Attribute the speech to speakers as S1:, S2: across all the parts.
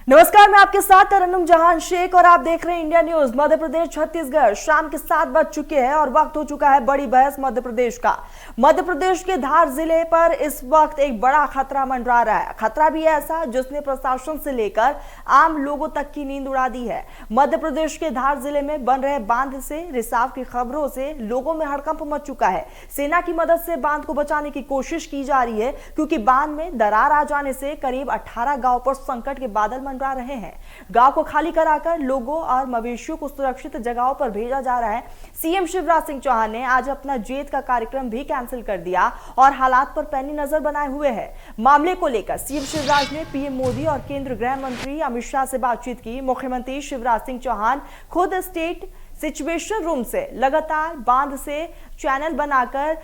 S1: नमस्कार, मैं आपके साथ तरन्नुम जहान शेख और आप देख रहे हैं इंडिया न्यूज। मध्य प्रदेश छत्तीसगढ़ शाम के 7 बज चुके हैं और वक्त हो चुका है बड़ी बहस मध्य प्रदेश का। मध्य प्रदेश के धार जिले पर इस वक्त एक बड़ा खतरा मंडरा रहा है। खतरा भी ऐसा जिसने प्रशासन से लेकर आम लोगों तक की नींद उड़ा दी है। मध्य प्रदेश के धार जिले में बन रहे बांध से रिसाव की खबरों से लोगों में हड़कंप मच चुका है। सेना की मदद से बांध को बचाने की कोशिश की जा रही है, क्योंकि बांध में दरार आ जाने से करीब 18 गांव पर संकट के बादल मंडरा रहे हैं। गांव को खाली कराकर लोगों और मवेशियों को सुरक्षित जगहों पर भेजा जा रहा है। सीएम शिवराज सिंह चौहान ने आज अपना जेत का कार्यक्रम भी कैंसिल कर दिया और हालात पर पैनी नजर बनाए हुए है। मामले को लेकर सीएम शिवराज ने पीएम मोदी और केंद्रीय गृह मंत्री अमित शाह से बातचीत की। मुख्यमंत्री शिवराज सिंह चौहान खुद स्टेट सिचुएशन रूम से लगातार बांध से चैनल बनाकर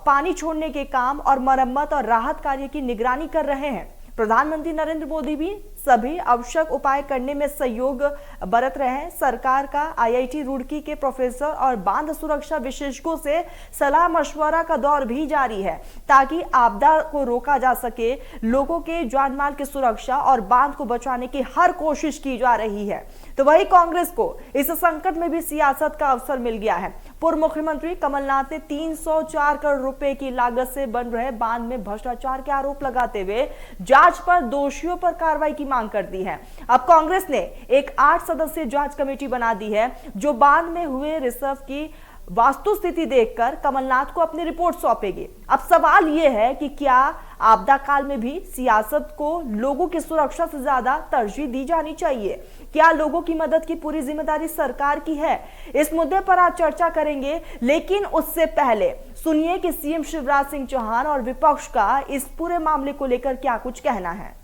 S1: पानी छोड़ने के काम और मरम्मत और राहत कार्य की निगरानी कर रहे हैं। प्रधानमंत्री नरेंद्र मोदी भी सभी आवश्यक उपाय करने में सहयोग बरत रहे हैं। सरकार का आईआईटी रुड़की के प्रोफेसर और बांध सुरक्षा विशेषज्ञों से सलाह मशवरा का दौर भी जारी है, ताकि आपदा को रोका जा सके। लोगों के जान माल की सुरक्षा और बांध को बचाने की हर कोशिश की जा रही है। तो वही कांग्रेस को इस संकट में भी सियासत का अवसर मिल गया है। पूर्व मुख्यमंत्री कमलनाथ ने 304 करोड़ रुपए की लागत से बन रहे बांध में भ्रष्टाचार के आरोप लगाते हुए जांच पर दोषियों पर कार्रवाई की मांग कर दी है। अब कांग्रेस ने एक 8 सदस्यीय जांच कमेटी बना दी है, जो बांध में हुए रिसर्व की वास्तु स्थिति देखकर कमलनाथ को अपनी रिपोर्ट सौंपेगी। अब सवाल यह है कि क्या आपदा काल में भी सियासत को लोगों की सुरक्षा से ज्यादा तरजीह दी जानी चाहिए? क्या लोगों की मदद की पूरी जिम्मेदारी सरकार की है? इस मुद्दे पर आज चर्चा करेंगे, लेकिन उससे पहले सुनिए कि सीएम शिवराज सिंह चौहान और विपक्ष का इस पूरे मामले को लेकर क्या कुछ कहना है।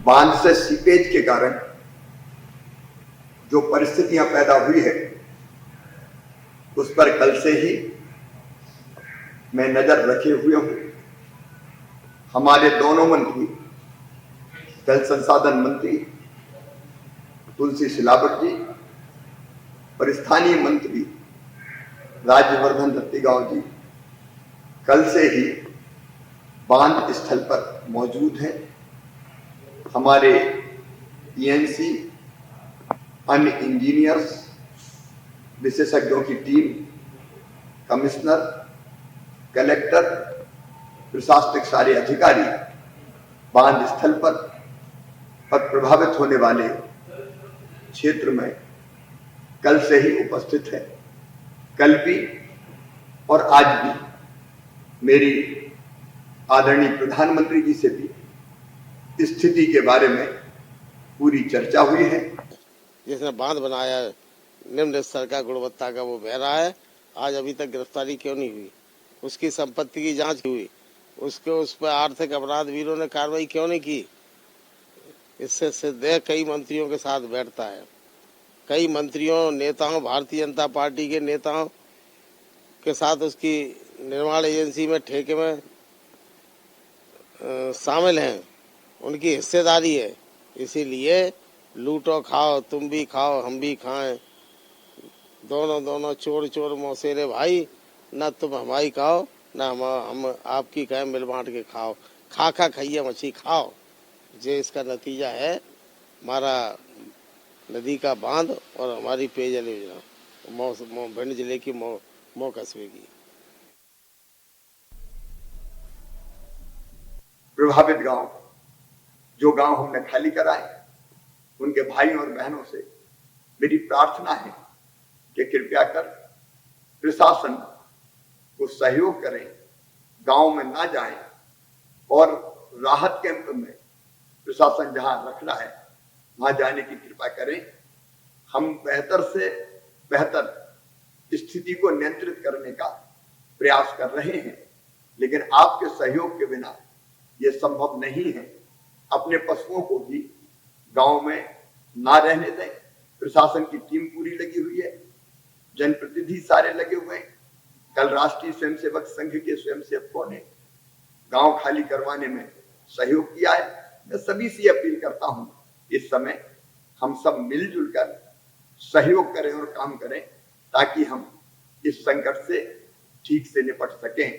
S2: बांध से सीपेज के कारण जो परिस्थितियां पैदा हुई है, उस पर कल से ही मैं नजर रखे हुए हूं। हमारे दोनों मंत्री, जल संसाधन मंत्री तुलसी सिलावट जी और स्थानीय मंत्री राज्यवर्धन दत्तीगांव जी कल से ही बांध स्थल पर मौजूद हैं। हमारे ईएनसी, अन्य इंजीनियर्स, विशेषज्ञों की टीम, कमिश्नर, कलेक्टर, प्रशासनिक सारे अधिकारी बांध स्थल पर और प्रभावित होने वाले क्षेत्र में कल से ही उपस्थित है। कल भी और आज भी मेरी आदरणीय प्रधानमंत्री जी से भी स्थिति के बारे में पूरी चर्चा हुई है।
S3: जिसने बांध बनाया निम्न स्तर का गुणवत्ता का, वो बह रहा है। आज अभी तक गिरफ्तारी क्यों नहीं हुई? उसकी संपत्ति की जांच हुई? उस पर आर्थिक अपराध ब्यूरो ने कार्रवाई क्यों नहीं की? इससे सिद्ध है कई मंत्रियों के साथ बैठता है। कई मंत्रियों, नेताओं, भारतीय जनता पार्टी के नेताओं के साथ उसकी निर्माण एजेंसी में, ठेके में शामिल हैं। उनकी हिस्सेदारी है। इसीलिए लूटो खाओ, तुम भी खाओ हम भी खाएं, दोनों चोर चोर मौसेरे भाई, न तुम हमारी खाओ न हम आपकी खाएं, मिल बांट के खाओ। खा खाइए मछली खाओ। ये इसका नतीजा है हमारा नदी का बांध और हमारी पेयजल योजना भिंड जिले की मऊ कस्बे की।
S2: प्रभावित गांव, जो गांव हमने खाली कराए, उनके भाइयों और बहनों से मेरी प्रार्थना है कि कृपया कर प्रशासन को सहयोग करें, गांव में ना जाएं और राहत कैंप में प्रशासन जहां रख रहा है वहां जाने की कृपा करें। हम बेहतर से बेहतर स्थिति को नियंत्रित करने का प्रयास कर रहे हैं, लेकिन आपके सहयोग के बिना यह संभव नहीं है। अपने पशुओं को भी गांव में ना रहने दें। प्रशासन की टीम पूरी लगी हुई है, जनप्रतिनिधि सारे लगे हुए हैं। कल राष्ट्रीय स्वयंसेवक संघ के स्वयंसेवकों ने गांव खाली करवाने में सहयोग किया है। मैं सभी से अपील करता हूं, इस समय हम सब मिलजुल कर सहयोग करें और काम करें, ताकि हम इस संकट से ठीक से निपट सकें।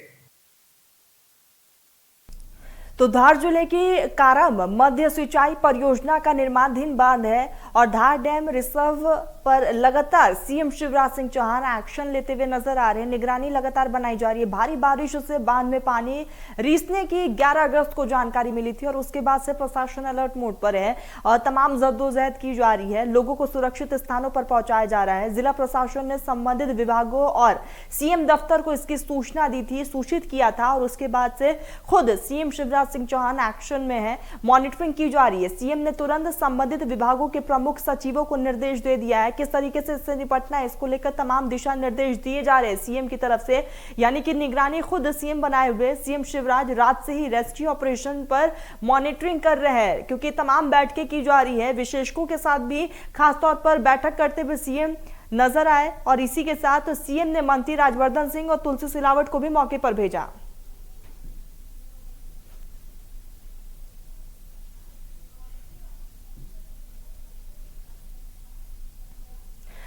S1: तो धार जिले की कारम मध्य सिंचाई परियोजना का निर्माणाधीन बांध है और धार डैम रिजर्व पर लगातार सीएम शिवराज सिंह चौहान एक्शन लेते हुए नजर आ रहे हैं। निगरानी लगातार बनाई जा रही है। भारी बारिश से बांध में पानी रिसने की 11 अगस्त को जानकारी मिली थी और उसके बाद से प्रशासन अलर्ट मोड पर है और तमाम जद्दोजहद की जा रही है। लोगों को सुरक्षित स्थानों पर पहुंचाया जा रहा है। जिला प्रशासन ने संबंधित विभागों और सीएम दफ्तर को इसकी सूचना दी थी, सूचित किया था और उसके बाद से खुद सीएम शिवराज सिंह चौहान एक्शन में है। मॉनिटरिंग की जा रही है। सीएम ने तुरंत संबंधित विभागों के प्रमुख सचिवों को निर्देश दे दिया है किस तरीके से इससे निपटना है। इसको लेकर तमाम दिशा निर्देश दिए जा रहे हैं सीएम की तरफ से, यानी कि निगरानी खुद सीएम बनाए हुए सीएम शिवराज रात से ही रेस्क्यू ऑपरेशन पर मॉनिटरिंग कर रहे हैं, क्योंकि तमाम बैठकें की जा रही है। विशेषज्ञों के साथ भी खासतौर पर बैठक करते हुए सीएम नजर आए और इसी के साथ सीएम ने मंत्री राजवर्धन सिंह और तुलसी सिलावट को भी मौके पर भेजा।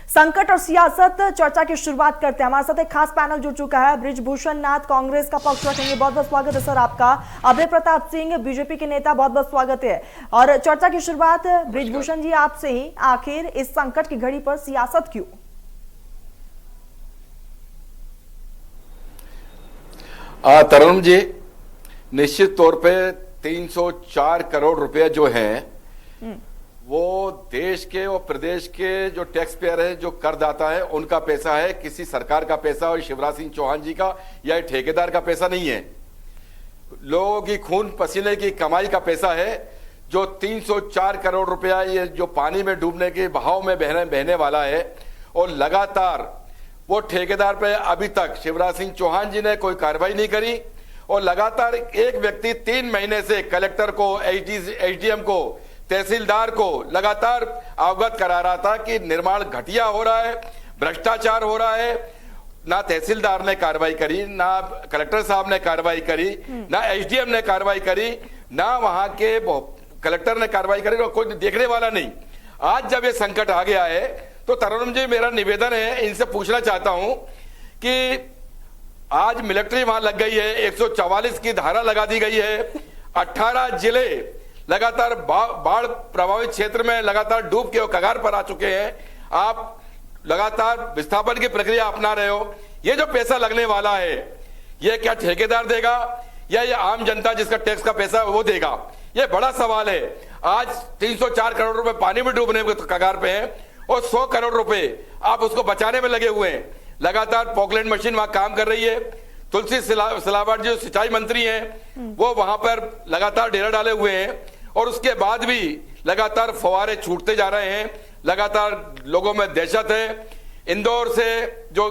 S1: संकट और सियासत चर्चा की शुरुआत करते हैं। हमारे साथ एक खास पैनल जुड़ चुका है। बृजभूषण नाथ कांग्रेस का पक्ष रखेंगे, बहुत बहुत स्वागत है सर आपका। अभय प्रताप सिंह बीजेपी के नेता, बहुत बहुत स्वागत है। और चर्चा की शुरुआत बृजभूषण जी आपसे ही, आखिर इस संकट की घड़ी पर सियासत क्यों?
S4: तरुण जी, निश्चित तौर पे 304 करोड़ रुपए जो हैं वो देश के और प्रदेश के जो टैक्स पेयर है, जो करदाता है, उनका पैसा है। किसी सरकार का पैसा और शिवराज सिंह चौहान जी का या ठेकेदार का पैसा नहीं है। लोगों की खून पसीने की कमाई का पैसा है। जो 304 करोड़ रुपया ये जो पानी में डूबने के बहाव में बहने वाला है, और लगातार वो ठेकेदार पे अभी तक शिवराज सिंह चौहान जी ने कोई कार्रवाई नहीं करी। और लगातार एक व्यक्ति 3 महीने से कलेक्टर को, एसडीएम को, तहसीलदार को लगातार अवगत करा रहा था कि निर्माण घटिया हो रहा है, भ्रष्टाचार हो रहा है। ना तहसीलदार ने कार्रवाई करी, ना कलेक्टर साहब ने कार्रवाई करी, ना एसडीएम ने कार्रवाई करी, ना वहां के कलेक्टर ने कार्रवाई करी, और कोई देखने वाला नहीं। आज जब ये संकट आ गया है तो तरुण जी, मेरा निवेदन है, इनसे पूछना चाहता हूं कि आज मिलिट्री वहां लग गई है, 144 की धारा लगा दी गई है, 18 जिले लगातार बाढ़ प्रभावित क्षेत्र में लगातार डूब के कगार पर आ चुके हैं। आप लगातार विस्थापन की प्रक्रिया अपना रहे हो। ये जो पैसा लगने वाला है, ये क्या ठेकेदार देगा या ये आम जनता जिसका टैक्स का पैसा वो देगा? ये बड़ा सवाल है। आज 304 करोड़ रुपए पानी में डूबने के कगार पे हैं और 100 करोड़ रुपए आप उसको बचाने में लगे हुए हैं। लगातार पॉकलैंड मशीन वहां काम कर रही है। तुलसी सिलावट जो सिंचाई मंत्री हैं, वो वहां पर लगातार डेरा डाले हुए हैं और उसके बाद भी लगातार फवारे छूटते जा रहे हैं। लगातार लोगों में दहशत है। इंदौर से जो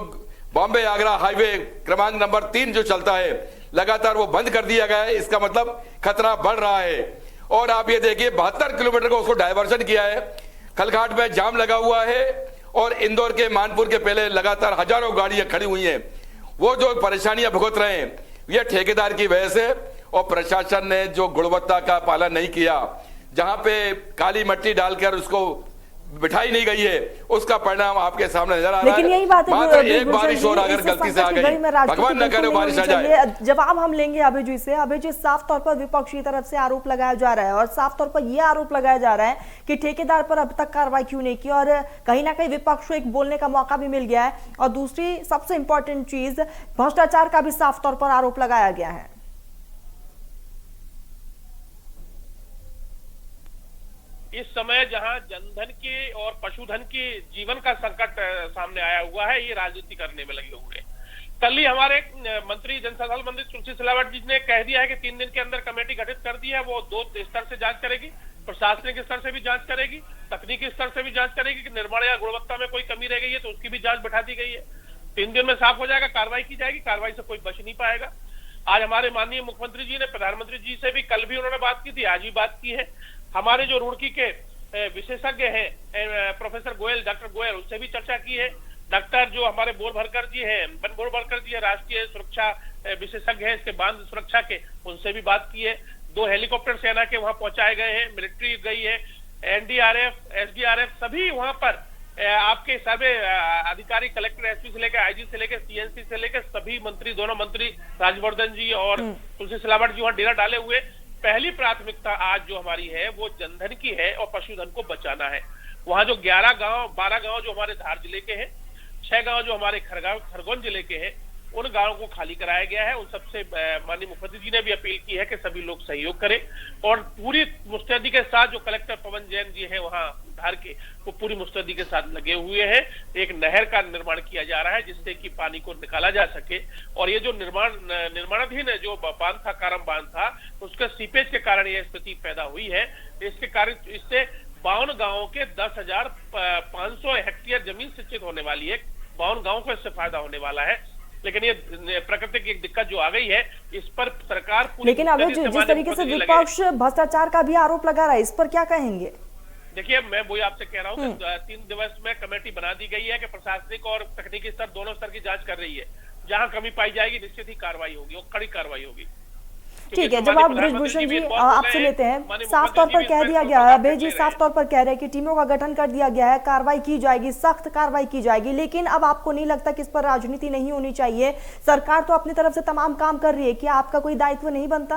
S4: बॉम्बे आगरा हाईवे क्रमांक नंबर 3 जो चलता है, लगातार वो बंद कर दिया गया है। इसका मतलब खतरा बढ़ रहा है। और आप ये देखिए, 72 किलोमीटर का उसको डायवर्सन किया है। खलघाट में जाम लगा हुआ है और इंदौर के मानपुर के पहले लगातार हजारों गाड़ियां खड़ी हुई हैं। वो जो परेशानियां भुगत रहे हैं, ये ठेकेदार की वजह से, और प्रशासन ने जो गुणवत्ता का पालन नहीं किया, जहां पे काली मिट्टी डालकर उसको बिठाई नहीं गई है, उसका परिणाम आपके सामने नजर आ रहा है।
S1: लेकिन यही बात है,
S4: मात्र एक बारिश और अगर गलती से आ गई, भगवान न करे बारिश आ जाए।
S1: जवाब हम लेंगे अभय जी से। अभय जी, साफ तौर पर विपक्ष की तरफ से आरोप लगाया जा रहा है और साफ तौर पर यह आरोप लगाया जा रहा है कि ठेकेदार पर अब तक कार्रवाई क्यों नहीं की, और कहीं ना कहीं विपक्ष को एक बोलने का मौका भी मिल गया है। और दूसरी सबसे इंपॉर्टेंट चीज, भ्रष्टाचार का भी साफ तौर पर आरोप लगाया गया है।
S5: इस समय जहां जनधन के और पशुधन के जीवन का संकट सामने आया हुआ है, ये राजनीति करने में लगे हुए हैं। कल ही हमारे मंत्री जनसंसाधन मंत्री तुलसी सिलावट जी ने कह दिया है कि 3 दिन के अंदर कमेटी गठित कर दी है। वो 2 स्तर से जांच करेगी, प्रशासनिक स्तर से भी जांच करेगी, तकनीकी स्तर से भी जांच करेगी कि निर्माण या गुणवत्ता में कोई कमी रह गई है तो उसकी भी जांच बैठा दी गई है। 3 दिन में साफ हो जाएगा, कार्रवाई की जाएगी, कार्रवाई से कोई बच नहीं पाएगा। आज हमारे माननीय मुख्यमंत्री जी ने प्रधानमंत्री जी से भी कल भी उन्होंने बात की थी, आज भी बात की है। हमारे जो रुड़की के विशेषज्ञ हैं प्रोफेसर गोयल, डॉक्टर गोयल, उससे भी चर्चा की है। डॉक्टर जो हमारे बोरभरकर जी हैं, बोरभरकर जी है, राष्ट्रीय सुरक्षा विशेषज्ञ हैं इसके बांध सुरक्षा के, उनसे भी बात की है। 2 हेलीकॉप्टर सेना के वहां पहुंचाए गए हैं, मिलिट्री गई है, एनडीआरएफ, एसडीआरएफ सभी वहां पर आपके सर्वे अधिकारी, कलेक्टर, एसपी से लेकर आईजी से लेकर सीएनसी से लेकर सभी मंत्री, दोनों मंत्री राजवर्धन जी और तुलसी सिलावट जी वहां डेरा डाले हुए। पहली प्राथमिकता आज जो हमारी है वो जनधन की है और पशुधन को बचाना है। वहां जो 12 गांव जो हमारे धार जिले के हैं, 6 गांव जो हमारे खरगोन जिले के हैं, उन गांवों को खाली कराया गया है। उन सबसे माननीय मुख्यमंत्री जी ने भी अपील की है कि सभी लोग सहयोग करें और पूरी मुस्तैदी के साथ जो कलेक्टर पवन जैन जी हैं वहां धार के, वो पूरी मुस्तैदी के साथ लगे हुए हैं। एक नहर का निर्माण किया जा रहा है जिससे कि पानी को निकाला जा सके और ये जो निर्माणाधीन जो बांध था, कारम बांध था, उसके सीपेज के कारण यह स्थिति पैदा हुई है। इसके कारण इससे 52 गांवों के 10,500 हेक्टेयर जमीन सिंचित होने वाली है। 52 गांवों को इससे फायदा होने वाला है। लेकिन ये प्रकृति की एक दिक्कत जो आ गई है, इस पर सरकार
S1: लेकिन अभी जिस तरीके से विपक्ष भ्रष्टाचार का भी आरोप लगा रहा है, इस पर क्या कहेंगे?
S5: देखिए, मैं वही आपसे कह रहा हूँ कि 3 दिवस में कमेटी बना दी गई है कि प्रशासनिक और तकनीकी स्तर दोनों स्तर की जांच कर रही है। जहां कमी पाई जाएगी निश्चित ही कार्रवाई होगी और कड़ी कार्रवाई होगी।
S1: ठीक है, जब आप बृजभूषण जी आपसे लेते हैं, साफ तौर पर कह दिया गया है, अभय जी साफ तौर पर कह रहे हैं कि टीमों का गठन कर दिया गया है, कार्रवाई की जाएगी, सख्त कार्रवाई की जाएगी, लेकिन अब आपको नहीं लगता कि इस पर राजनीति नहीं होनी चाहिए? सरकार तो अपनी तरफ से तमाम काम कर रही है, क्या आपका कोई दायित्व नहीं बनता?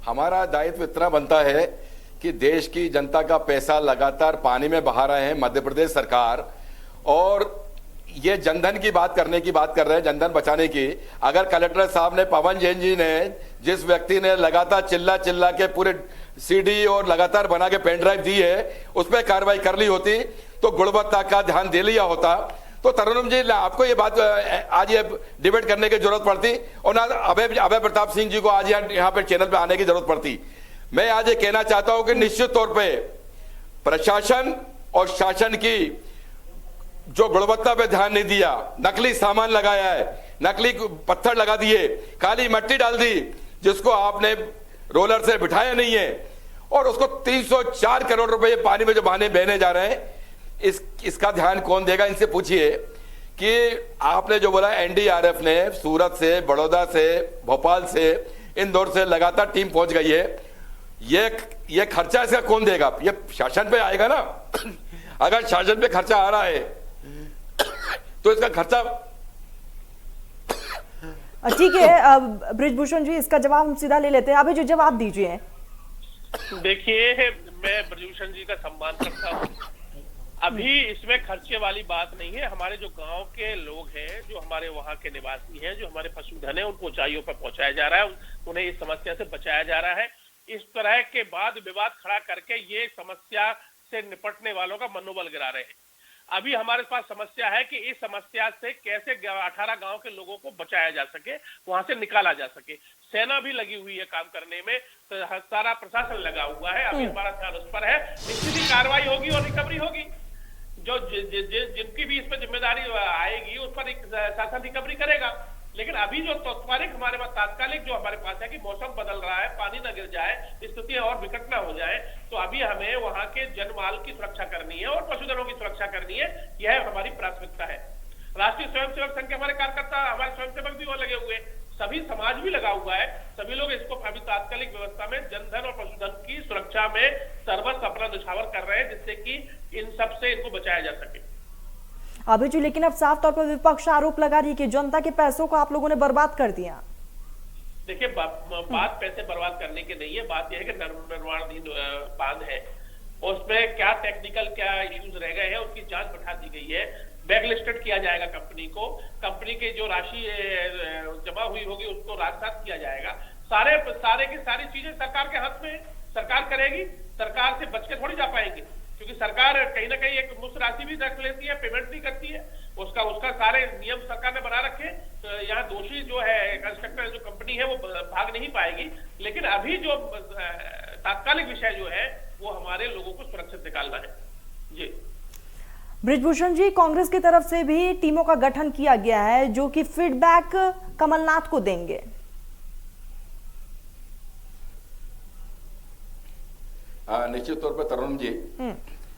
S4: हमारा दायित्व इतना बनता है कि देश की जनता का पैसा लगातार पानी में बहा रहे हैं मध्य प्रदेश सरकार, और ये जनधन की बात कर रहे हैं, जनधन बचाने की। अगर कलेक्टर साहब ने, पवन जैन जी ने, जिस व्यक्ति ने लगातार चिल्ला के पूरे सीडी और लगातार बना के पेन ड्राइव दी है, उस पर कार्रवाई कर ली होती तो गुणवत्ता का ध्यान दे लिया होता। तो तरुण जी, आपको ये बात आज ये डिबेट करने की जरूरत पड़ती और ना अभय प्रताप सिंह जी को आज यहाँ पे चैनल पे आने की जरूरत पड़ती। मैं आज ये कहना चाहता हूं कि निश्चित तौर पे प्रशासन और शासन की जो गुणवत्ता पे ध्यान नहीं दिया, नकली सामान लगाया है, नकली पत्थर लगा दिए, काली मिट्टी डाल दी, जिसको आपने रोलर से बिठाया नहीं है, और उसको 304 करोड़ रुपए पानी में जो बहने जा रहे हैं, इसका ध्यान कौन देगा? इनसे पूछिए कि आपने जो बोला एनडीआरएफ ने सूरत से, बड़ौदा से, भोपाल से, इंदौर से लगातार टीम पहुंच गई है। ये खर्चा इसका कौन देगा? ये शासन पे आएगा ना। अगर शासन पे खर्चा आ रहा है तो इसका खर्चा
S1: ठीक है। बृजभूषण जी, इसका जवाब हम सीधा ले लेते हैं। अभी जो जवाब दीजिए।
S5: देखिए, मैं बृजभूषण जी का सम्मान करता हूँ। अभी इसमें खर्चे वाली बात नहीं है। हमारे जो गांव के लोग हैं, जो हमारे वहां के निवासी हैं, जो हमारे पशुधन है, उनको ऊंचाइयों पर पहुंचाया जा रहा है, उन्हें इस समस्या से बचाया जा रहा है। इस तरह के वाद विवाद खड़ा करके ये समस्या से निपटने वालों का मनोबल गिरा रहे हैं। अभी हमारे पास समस्या है कि इस समस्या से कैसे 18 गांव के लोगों को बचाया जा सके, वहां से निकाला जा सके। सेना भी लगी हुई है काम करने में, तो सारा प्रशासन लगा हुआ है। अभी हमारा ध्यान उस पर है। निश्चित ही कार्रवाई होगी और रिकवरी होगी। जो जिनकी भी इस पर जिम्मेदारी आएगी, उस पर एक शासन रिकवरी करेगा। लेकिन अभी जो त्वरित हमारे पास तात्कालिक जो हमारे पास है कि मौसम बदल रहा है, पानी न गिर जाए, स्थिति और विकट न हो जाए, तो अभी हमें वहां के जनमाल की सुरक्षा करनी है और पशुधनों की सुरक्षा करनी है। यह हमारी प्राथमिकता है। राष्ट्रीय स्वयंसेवक संघ के हमारे कार्यकर्ता, हमारे स्वयंसेवक भी वहां लगे हुए, सभी समाज भी लगा हुआ है। सभी लोग इसको अभी तात्कालिक व्यवस्था में जनधन और पशुधन की सुरक्षा में सर्वस्व अपना न्यौछावर कर रहे हैं, जिससे कि इन सब से इनको बचाया जा सके।
S1: अभी जो, लेकिन अब साफ तौर पर विपक्ष आरोप लगा रही है कि जनता के पैसों को आप लोगों ने बर्बाद कर दिया।
S5: देखिए, बात पैसे बर्बाद करने की नहीं है। बात यह है कि निर्माणाधीन बांध है, उसमें क्या टेक्निकल क्या इश्यूज रह गए हैं, उसकी जांच बैठा दी गई है। बैक लिस्टेड किया जाएगा कंपनी को, कंपनी की जो राशि जमा हुई होगी उसको राजसात किया जाएगा। सारे की सारी चीजें सरकार के हाथ में, सरकार करेगी। सरकार से बच के थोड़ी जा पाएंगे, क्योंकि सरकार कहीं ना कहीं एक मुफ्त राशि भी रख लेती है, पेमेंट भी करती है। उसका सारे नियम सरकार ने बना रखे। तो यहाँ दोषी जो है कंस्ट्रक्टर, जो कंपनी है, वो भाग नहीं पाएगी। लेकिन अभी जो तात्कालिक विषय जो है वो हमारे लोगों को सुरक्षित निकालना है। जी
S1: बृजभूषण जी, कांग्रेस की तरफ से भी टीमों का गठन किया गया है, जो कि फीडबैक कमलनाथ को देंगे।
S4: निश्चित तौर पर तरुण जी,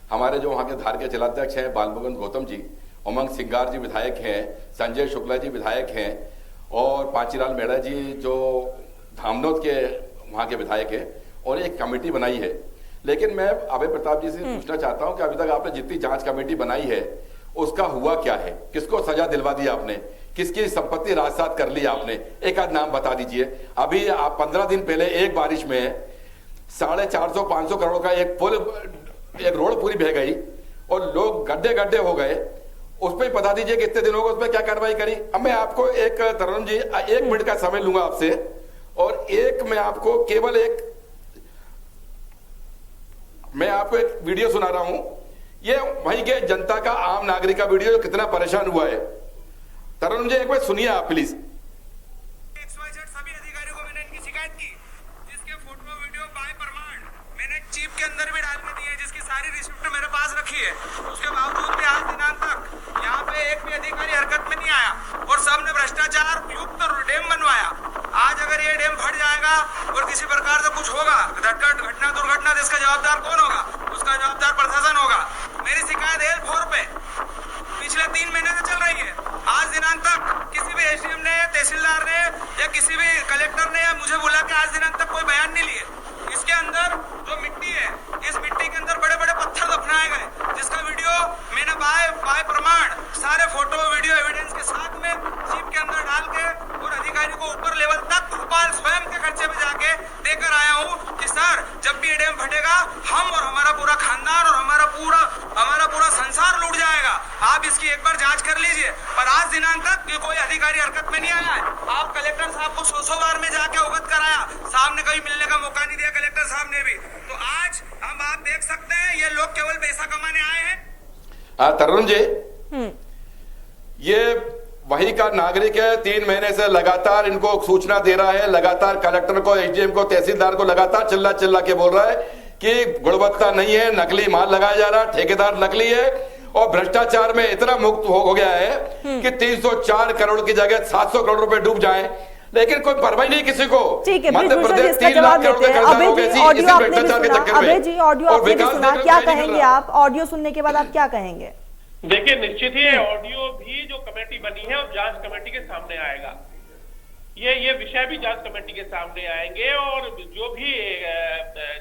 S4: हमारे जो वहां के धार के जिलाध्यक्ष हैं बालमुकुंद गौतम जी, उमंग सिंगार जी विधायक हैं, संजय शुक्ला जी विधायक हैं, और पांचीलाल मेड़ा जी जो धामनोद के वहां के विधायक हैं, और एक कमेटी बनाई है। लेकिन मैं अभय प्रताप जी से पूछना चाहता हूं कि अभी तक आपने जितनी जांच कमेटी बनाई है उसका हुआ क्या है? किसको सजा दिलवा दी आपने? किसकी संपत्ति राजसात कर ली आपने, एक आध नाम बता दीजिए। अभी आप 15 दिन पहले एक बारिश में 450-500 करोड़ का एक पुल, एक रोड पूरी बह गई और लोग गड्ढे गड्ढे हो गए। उस पर बता दीजिए कितने दिन होगा, उस पर क्या कार्रवाई करी। अब मैं आपको एक तरुण जी 1 मिनट का समय लूंगा आपसे, और मैं आपको केवल मैं आपको एक वीडियो सुना रहा हूं। ये वहीं के जनता का, आम नागरिक का वीडियो, कितना परेशान हुआ है। तरुण जी एक बार सुनिए आप प्लीज।
S6: सभी अधिकारियों को मैंने इनकी शिकायत की, जिसके फोटो वीडियो बाय प्रमाण मैंने चीफ के अंदर भी डाल के दी है, जिसकी सारी रिसिप्ट मेरे पास रखी है। उसके बावजूद भी आज दिनांक तक यहाँ पे एक भी अधिकारी हरकत में नहीं आया और सबने भ्रष्टाचार युक्त डैम बनवाया। आज अगर ये डैम फट जाएगा और किसी प्रकार से कुछ होगा, घटना दुर्घटना, इसका जवाबदार कौन होगा? उसका जवाबदार प्रशासन होगा। मेरी शिकायत L4 पे पिछले 3 महीने से चल रही है। आज दिनांक तक किसी भी एसडीएम ने, तहसीलदार ने या किसी भी कलेक्टर ने मुझे बोला कि आज दिनांक तक कोई बयान नहीं लिए। इसके अंदर जो मिट्टी है, इस मिट्टी के अंदर बड़े बड़े पत्थर दफनाए गए, जिसका वीडियो मैंने बाय प्रमाण सारे फोटो वीडियो एविडेंस के साथ में जीप के अंदर डाल के और अधिकारी को ऊपर लेवल तक भोपाल स्वयं के खर्चे में जाके देकर आया हूँ कि सर जब भी ये डैम फटेगा हम और हमारा पूरा खानदान और हमारा पूरा संसार लूट जाएगा। आप इसकी एक बार जांच कर लीजिए। पर आज दिनांक तक कोई अधिकारी हरकत में नहीं आया है। आप कलेक्टर साहब को 100 बार में जाके अवगत कराया, साहब ने कभी मिलने का मौका नहीं दिया, कलेक्टर साहब ने भी। तो आज हम आप देख सकते हैं ये लोग केवल पैसा कमाने आए हैं।
S4: तरुण जी, ये वही का नागरिक है, 3 महीने से लगातार इनको सूचना दे रहा है, लगातार कलेक्टर को, एसडीएम को, तहसीलदार को लगातार चिल्ला के बोल रहा है कि गुणवत्ता नहीं है, नकली माल लगाया जा रहा, ठेकेदार नकली है और भ्रष्टाचार में इतना मुक्त हो गया है कि 304 करोड़ की जगह 700 करोड़ रुपए डूब जाए, लेकिन कोई परवाही नहीं किसी को।
S1: ठीक है,
S4: मध्य प्रदेश
S1: इसका
S4: 3 लाख करोड़ के कर्जा हो गए इसी भ्रष्टाचार के चक्कर में।
S1: अबे जी ऑडियो आपने भी सुना, क्या कहेंगे आप? ऑडियो सुनने के बाद आप क्या कहेंगे?
S5: देखिए, निश्चित ही ऑडियो भी जो कमेटी बनी है और जांच कमेटी के सामने आएगा। ये विषय भी जांच कमेटी के सामने आएंगे और जो भी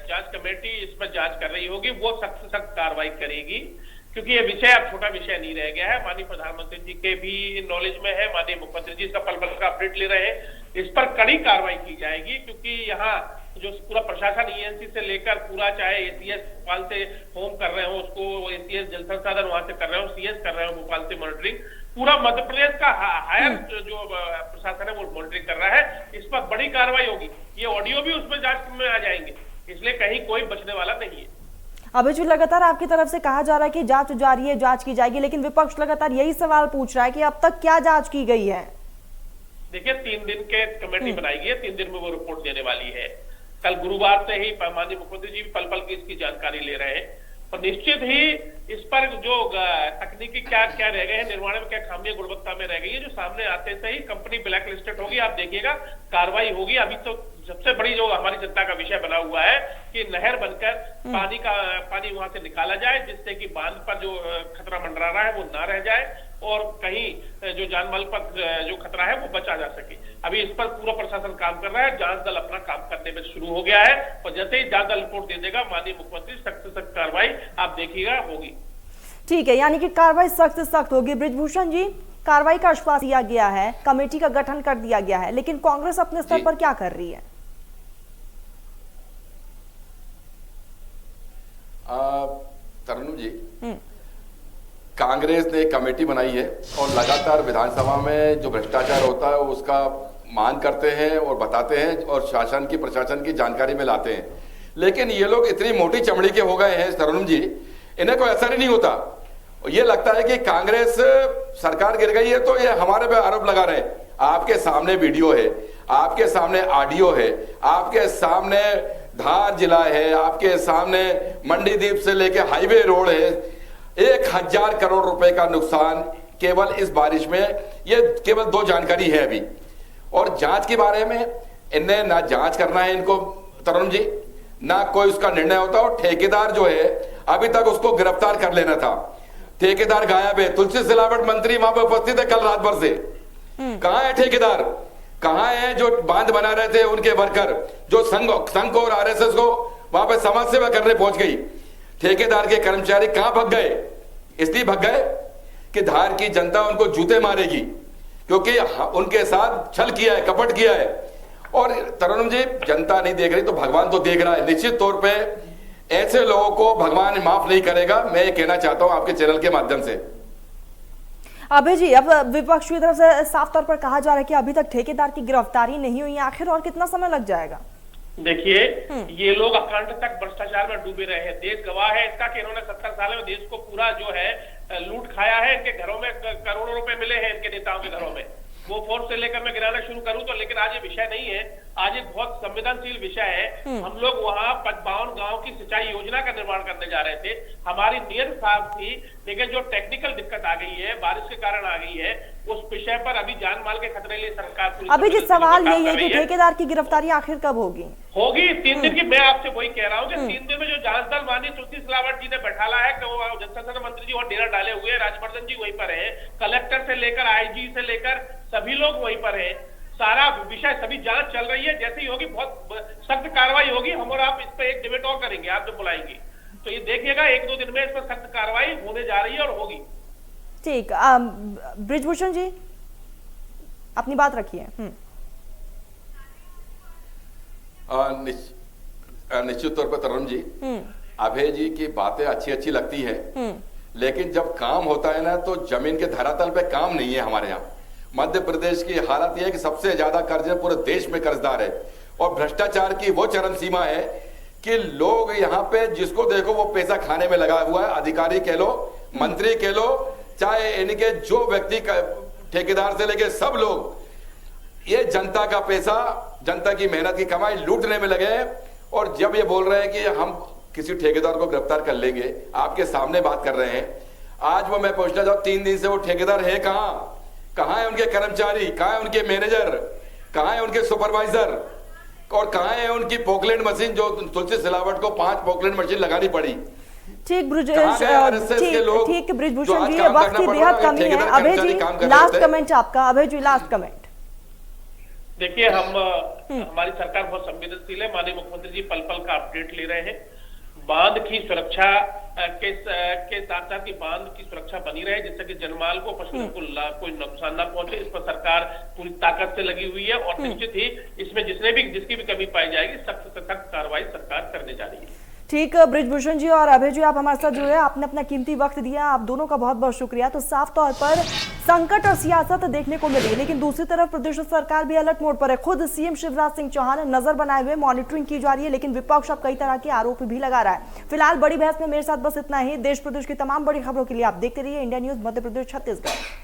S5: जांच कमेटी इस पर जांच कर रही होगी वो सख्त से सख्त कार्रवाई करेगी, क्योंकि ये विषय अब छोटा विषय नहीं रह गया है। माननीय प्रधानमंत्री जी के भी नॉलेज में है, माननीय मुख्यमंत्री जी इसका पल का अपडेट ले रहे हैं। इस पर कड़ी कार्रवाई की जाएगी, क्योंकि यहाँ जो पूरा प्रशासन ईएनसी से लेकर पूरा, चाहे एसीएस भोपाल से होम कर रहे हो उसको, एसीएस जल संसाधन वहां से कर रहे हो, सीएस कर रहे हो भोपाल से मॉनिटरिंग, पूरा मध्य प्रदेश का हायर जो प्रशासन है वो मॉनिटरिंग कर रहा है। इस पर बड़ी कार्रवाई होगी। ये ऑडियो भी उसमें जांच में आ जाएंगे, इसलिए कहीं कोई बचने वाला नहीं है।
S1: अभी जो लगातार आपकी तरफ से कहा जा रहा है कि जांच जारी है, जांच की जाएगी, लेकिन विपक्ष लगातार यही सवाल पूछ रहा है कि अब तक क्या जांच की गई है?
S5: देखिए, 3 दिन के कमेटी बनाई गई है, 3 दिन में वो रिपोर्ट देने वाली है। कल गुरुवार से ही माननीय मुख्यमंत्री जी पल की इसकी जानकारी ले रहे हैं और निश्चित ही इस पर जो तकनीकी क्या रह गए हैं, निर्माण में क्या खामियां गुणवत्ता में रह गई है, जो सामने आते से ही कंपनी ब्लैक लिस्टेड होगी। आप देखिएगा कार्रवाई होगी। अभी तो सबसे बड़ी जो हमारी चिंता का विषय बना हुआ है कि नहर बनकर पानी वहां से निकाला जाए, जिससे कि बांध पर जो खतरा मंडरा रहा है वो ना रह जाए और कहीं जो जानमाल पर जो खतरा है वो बचा जा सके। अभी इस पर पूरा प्रशासन काम कर रहा है, जांच दल अपना काम करने में शुरू हो गया है और जैसे ही जांच दल रिपोर्ट दे देगा माननीय मुख्यमंत्री सख्त से सख्त कार्रवाई आप देखिएगा होगी।
S1: ठीक है, यानी कि कार्रवाई सख्त से सख्त होगी। ब्रिजभूषण जी, कार्रवाई का आश्वासन दिया गया है, कमेटी का गठन कर दिया गया है, लेकिन कांग्रेस अपने स्तर पर क्या कर रही है?
S4: तरुण जी, कांग्रेस ने एक कमेटी बनाई है और लगातार विधानसभा में जो भ्रष्टाचार होता है उसका मान करते हैं और बताते हैं और शासन की, प्रशासन की जानकारी में लाते हैं। लेकिन ये लोग इतनी मोटी चमड़ी के हो गए हैं तरुण जी, इन्हें कोई असर ही नहीं होता। ये लगता है कि कांग्रेस सरकार गिर गई है तो ये हमारे पे आरोप लगा रहे हैं। आपके सामने वीडियो है, आपके सामने ऑडियो है, आपके सामने धार जिला है, आपके सामने मंडीदीप से लेके हाईवे रोड है। 1000 करोड़ रुपए का नुकसान केवल इस बारिश में। ये केवल 2 जानकारी है अभी। और जांच के बारे में इन्हें ना जांच करना है इनको तरुण जी, ना कोई उसका निर्णय होता। और ठेकेदार जो है अभी तक उसको गिरफ्तार कर लेना था। ठेकेदार गायब है। तुलसी सिलावट मंत्री वहां पर उपस्थित है कल रात भर से। कहां है ठेकेदार? कहां है जो बांध बना रहे थे उनके वर्कर, जो संघ और आरएसएस को वहां पर समाज सेवा करने पहुंच गई? ठेकेदार के कर्मचारी कहां भग गए? इसलिए भग गए कि धार की जनता उनको जूते मारेगी। क्योंकि उनके साथ छल किया है, कपट किया है। और तरन्नुम जी, जनता नहीं देख रही तो भगवान तो देख रहा है। निश्चित तौर पे ऐसे लोगों को भगवान माफ नहीं करेगा, मैं ये कहना चाहता हूं आपके चैनल के माध्यम से।
S1: अभय जी, अब विपक्ष की तरफ से साफ तौर पर कहा जा रहा है कि अभी तक ठेकेदार की गिरफ्तारी नहीं हुई है, आखिर और कितना समय लग जाएगा?
S5: देखिए, ये लोग अकांड तक भ्रष्टाचार में डूबे रहे हैं। देश गवाह है इसका कि इन्होंने 70 साल में देश को पूरा जो है लूट खाया है। इनके घरों में करोड़ों रुपए मिले हैं, इनके नेताओं के घरों में। वो फोर्स से लेकर मैं गिराना शुरू करूं तो, लेकिन आज ये विषय नहीं है, आज एक बहुत संवेदनशील विषय है। हम लोग वहां 52 गांव की सिंचाई योजना का निर्माण करने जा रहे थे। हमारी नियत साफ थी, लेकिन जो टेक्निकल दिक्कत आ गई है, बारिश के कारण आ गई है, उस विषय पर अभी जान माल के खतरे लिए सरकार
S1: अभी जिस सवाल यही है कि ठेकेदार की गिरफ्तारी आखिर कब होगी?
S5: 3 दिन की। मैं आपसे वही कह रहा हूँ कि 3 दिन में जो जांच दल माननीय तुलसी सिलावट जी ने बैठाला है, जनसंसाधन मंत्री जी वहां डेरा डाले हुए हैं, राजवर्धन जी वहीं पर है, कलेक्टर से लेकर आईजी से लेकर सभी लोग वहीं पर है। सारा विषय, सभी जांच चल रही है। जैसे ही होगी बहुत सख्त कार्रवाई होगी। हम और आप इस पे एक डिबेट और करेंगे, आप जब बुलाएंगे तो ये देखिएगा 1-2 दिन में इस पर सख्त कार्रवाई होने जा रही है और होगी।
S1: ठीक, ब्रिजभूषण जी अपनी बात रखिए।
S4: निश्चित तौर पर तरन्नुम जी, अभय जी की बातें अच्छी लगती है, लेकिन जब काम होता है ना तो जमीन के धरातल पे काम नहीं है। हमारे यहाँ मध्य प्रदेश की हालत यह है कि सबसे ज्यादा कर्ज पूरे देश में कर्जदार है, और भ्रष्टाचार की वो चरम सीमा है कि लोग यहाँ पे जिसको देखो वो पैसा खाने में लगा हुआ है। अधिकारी कह लो, मंत्री कह लो, चाहे इनके जो व्यक्ति ठेकेदार से लेके सब लोग ये जनता का पैसा, जनता की मेहनत की कमाई लूटने में लगे हैं। और जब ये बोल रहे हैं कि हम किसी ठेकेदार को गिरफ्तार कर लेंगे, आपके सामने बात कर रहे हैं। आज वो मैं पूछना चाहूँ, 3 दिन से वो ठेकेदार है कहाँ है उनके कर्मचारी, कहाँ है उनके मैनेजर, कहाँ है उनके सुपरवाइजर, और कहाँ है उनकी पोकलैंड मशीन जो तुलसी सिलावट को 5 पोकलैंड मशीन लगानी पड़ी।
S1: ठीक ब्रिजभूषण जी, वक्त की बेहद कमी है। अभय जी, लास्ट कमेंट आपका। अभय जी, लास्ट कमेंट।
S5: देखिए, हमारी सरकार बहुत संवेदनशील है। माननीय मुख्यमंत्री जी पल पल का अपडेट ले रहे हैं। बांध की सुरक्षा के साथ साथ बांध की सुरक्षा बनी रहे, जिससे कि जनमाल को, पशुओं को कोई नुकसान ना पहुंचे। इस पर सरकार पूरी ताकत से लगी हुई है, और निश्चित ही इसमें जिसकी भी कमी पाई जाएगी, सख्त से सख्त कार्रवाई सरकार करने जा रही है।
S1: ठीक, ब्रिजभूषण जी और अभय जी, आप हमारे साथ जुड़े, आपने अपना कीमती वक्त दिया, आप दोनों का बहुत बहुत शुक्रिया। तो साफ तौर पर संकट और सियासत देखने को मिली, लेकिन दूसरी तरफ प्रदेश सरकार भी अलर्ट मोड पर है। खुद सीएम शिवराज सिंह चौहान नजर बनाए हुए, मॉनिटरिंग की जा रही है, लेकिन विपक्ष अब कई तरह के आरोप भी लगा रहा है। फिलहाल बड़ी बहस में मेरे साथ बस इतना ही। देश प्रदेश की तमाम बड़ी खबरों के लिए आप देखते रहिए इंडिया न्यूज मध्य प्रदेश छत्तीसगढ़।